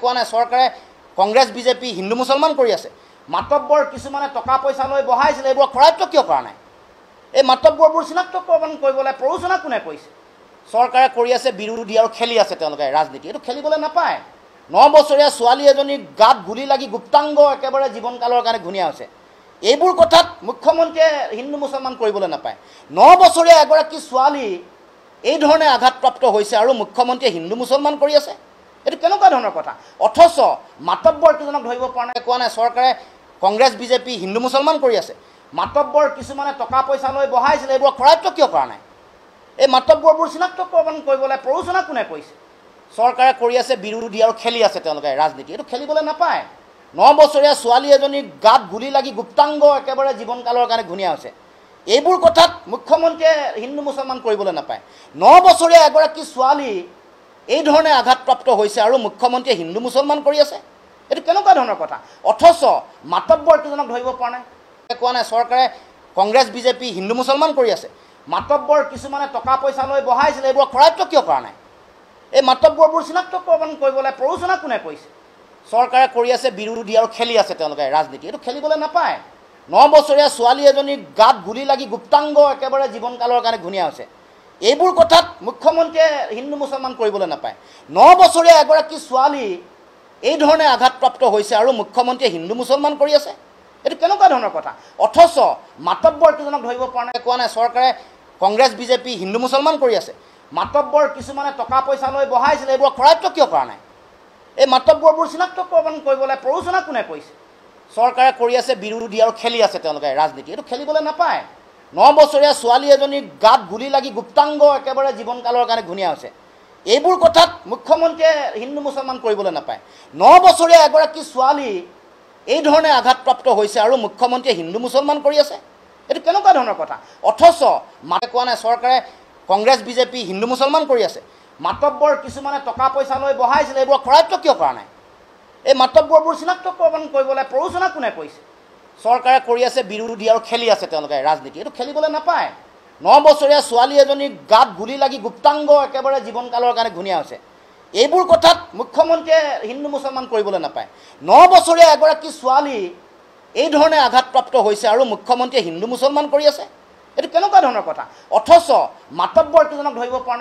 কোৱা নাই চৰকাৰে কংগ্ৰেছ বিজেপি হিন্দু মুছলমান কৰি আছে। মাতব্বৰ কিছুমানে টকা পইচা লৈ বহাইছিল, এইবোৰ কৰায়ত্ব কিয় কৰা নাই? এই মাতব্বৰবোৰ চিনাক্তকৰণ কৰিবলৈ প্ৰৰোচনা কোনে কৰিছে? চৰকাৰে কৰি আছে বিৰোধী আৰু খেলি আছে তেওঁলোকে ৰাজনীতি। এইটো খেলিবলৈ নাপায়। 9 বছৰীয়া ছোৱালী এজনীৰ গাত গুলি লাগি গুপ্তাংগ একেবাৰে জীৱনকালৰ কাৰণে ঘূণীয়া হৈছে। এইবোৰ কথাত মুখ্যমন্ত্ৰীয়ে হিন্দু মুছলমান কৰিবলৈ নাপায়। 9 বছৰীয়া এগৰাকী ছোৱালী এই ধৰণে আঘাতপ্ৰাপ্ত হৈছে আৰু মুখ্যমন্ত্ৰীয়ে হিন্দু মুছলমান কৰি আছে। এইটো কেনেকুৱা ধৰণৰ কথা? অথচ মাতব্বৰ কেইজনক ধৰিব পৰা নাই। কোৱা নাই চৰকাৰে কংগ্ৰেছ বিজেপি হিন্দু মুছলমান কৰি আছে। মাতব্বৰ কিছুমানে টকা পইচা লৈ বহাইছিল, এইবোৰ কৰায়ত্ব কিয় কৰা নাই? এই মাতব্বৰবোৰ চিনাক্তকৰণ কৰিবলৈ প্ৰৰোচনা কোনে কৰিছে? চৰকাৰে কৰি আছে বিৰোধী আৰু খেলি আছে তেওঁলোকে ৰাজনীতি। এইটো খেলিবলৈ নাপায়। 9 বছৰীয়া ছোৱালী এজনীৰ গাত গুলি লাগি গুপ্তাংগ একেবাৰে জীৱনকালৰ কাৰণে ঘূণীয়া হৈছে। এইবোৰ কথাত মুখ্যমন্ত্ৰীয়ে হিন্দু মুছলমান কৰিবলৈ নাপায়। 9 বছৰীয়া এগৰাকী ছোৱালী এই ধৰণে আঘাতপ্ৰাপ্ত হৈছে আৰু মুখ্যমন্ত্ৰীয়ে হিন্দু মুছলমান কৰি আছে। এইটো কেনেকুৱা ধৰণৰ কথা? অথচ মাতব্বৰ কেইজনক ধৰিব পৰা নাই। কোৱা নাই চৰকাৰে কংগ্ৰেছ বিজেপি হিন্দু মুছলমান কৰি আছে। মাতব্বৰ কিছুমানে টকা পইচা লৈ বহাইছিল, এইবোৰ কৰায়ত্ব কিয় কৰা নাই? এই মাতব্বৰবোৰ চিনাক্তকৰণ কৰিবলৈ প্ৰৰোচনা কোনে কৰিছে? চৰকাৰে কৰি আছে বিৰোধী আৰু খেলি আছে তেওঁলোকে ৰাজনীতি। এইটো খেলিবলৈ নাপায়। 9 বছৰীয়া ছোৱালী এজনীৰ গাত গুলি লাগি গুপ্তাংগ একেবাৰে জীৱনকালৰ কাৰণে ঘূণীয়া হৈছে। এইবোৰ কথাত মুখ্যমন্ত্ৰীয়ে হিন্দু মুছলমান কৰিবলৈ নাপায়। 9 বছৰীয়া এগৰাকী ছোৱালী এই ধৰণে আঘাতপ্ৰাপ্ত হৈছে আৰু মুখ্যমন্ত্ৰীয়ে হিন্দু মুছলমান কৰি আছে। এইটো কেনেকুৱা ধৰণৰ কথা? অথচ মাতব্বৰ কেইজনক ধৰিব পৰা নাই। কোৱা নাই চৰকাৰে কংগ্ৰেছ বিজেপি হিন্দু মুছলমান কৰি আছে। মাতব্বৰ কিছুমানে টকা পইচা লৈ বহাইছিল, এইবোৰ কৰায়ত্ব কিয় কৰা নাই? এই মাতব্বৰবোৰ চিনাক্তকৰণ কৰিবলৈ প্ৰৰোচনা কোনে কৰিছে? চৰকাৰে কৰি আছে বিৰোধী আৰু খেলি আছে তেওঁলোকে ৰাজনীতি। এইটো খেলিবলৈ নাপায়। 9 বছৰীয়া ছোৱালী এজনীৰ গাত গুলি লাগি গুপ্তাংগ একেবাৰে জীৱনকালৰ কাৰণে ঘূণীয়া হৈছে। এইবোৰ কথাত মুখ্যমন্ত্ৰীয়ে হিন্দু মুছলমান কৰিবলৈ নাপায়। 9 বছৰীয়া এগৰাকী ছোৱালী এই ধৰণে আঘাতপ্ৰাপ্ত হৈছে আৰু মুখ্যমন্ত্ৰীয়ে হিন্দু মুছলমান কৰি আছে। এইটো কেনেকুৱা ধৰণৰ কথা? অথচ কোৱা নাই চৰকাৰে কংগ্ৰেছ বিজেপি হিন্দু মুছলমান কৰি আছে। মাতব্বৰ কিছুমানে টকা পইচা লৈ বহাইছিল, এইবোৰ কৰায়ত্ব কিয় কৰা নাই? এই মাতব্বৰবোৰ চিনাক্তকৰণ কৰিবলৈ প্ৰৰোচনা কোনে কৰিছে? চৰকাৰে কৰি আছে বিৰোধী আৰু খেলি আছে তেওঁলোকে ৰাজনীতি। এইটো খেলিবলৈ নাপায়। 9 বছৰীয়া ছোৱালী এজনীৰ গাত গুলি লাগি গুপ্তাংগ একেবাৰে জীৱনকালৰ কাৰণে ঘূণীয়া হৈছে। এইবোৰ কথাত মুখ্যমন্ত্ৰীয়ে হিন্দু মুছলমান কৰিবলৈ নাপায়। 9 বছৰীয়া এগৰাকী ছোৱালী এই ধৰণে আঘাতপ্ৰাপ্ত হৈছে আৰু মুখ্যমন্ত্ৰীয়ে হিন্দু মুছলমান কৰি আছে। এইটো কেনেকুৱা ধৰণৰ কথা? অথচ মাতব্বৰ কেইজনক ধৰিব পৰা নাই।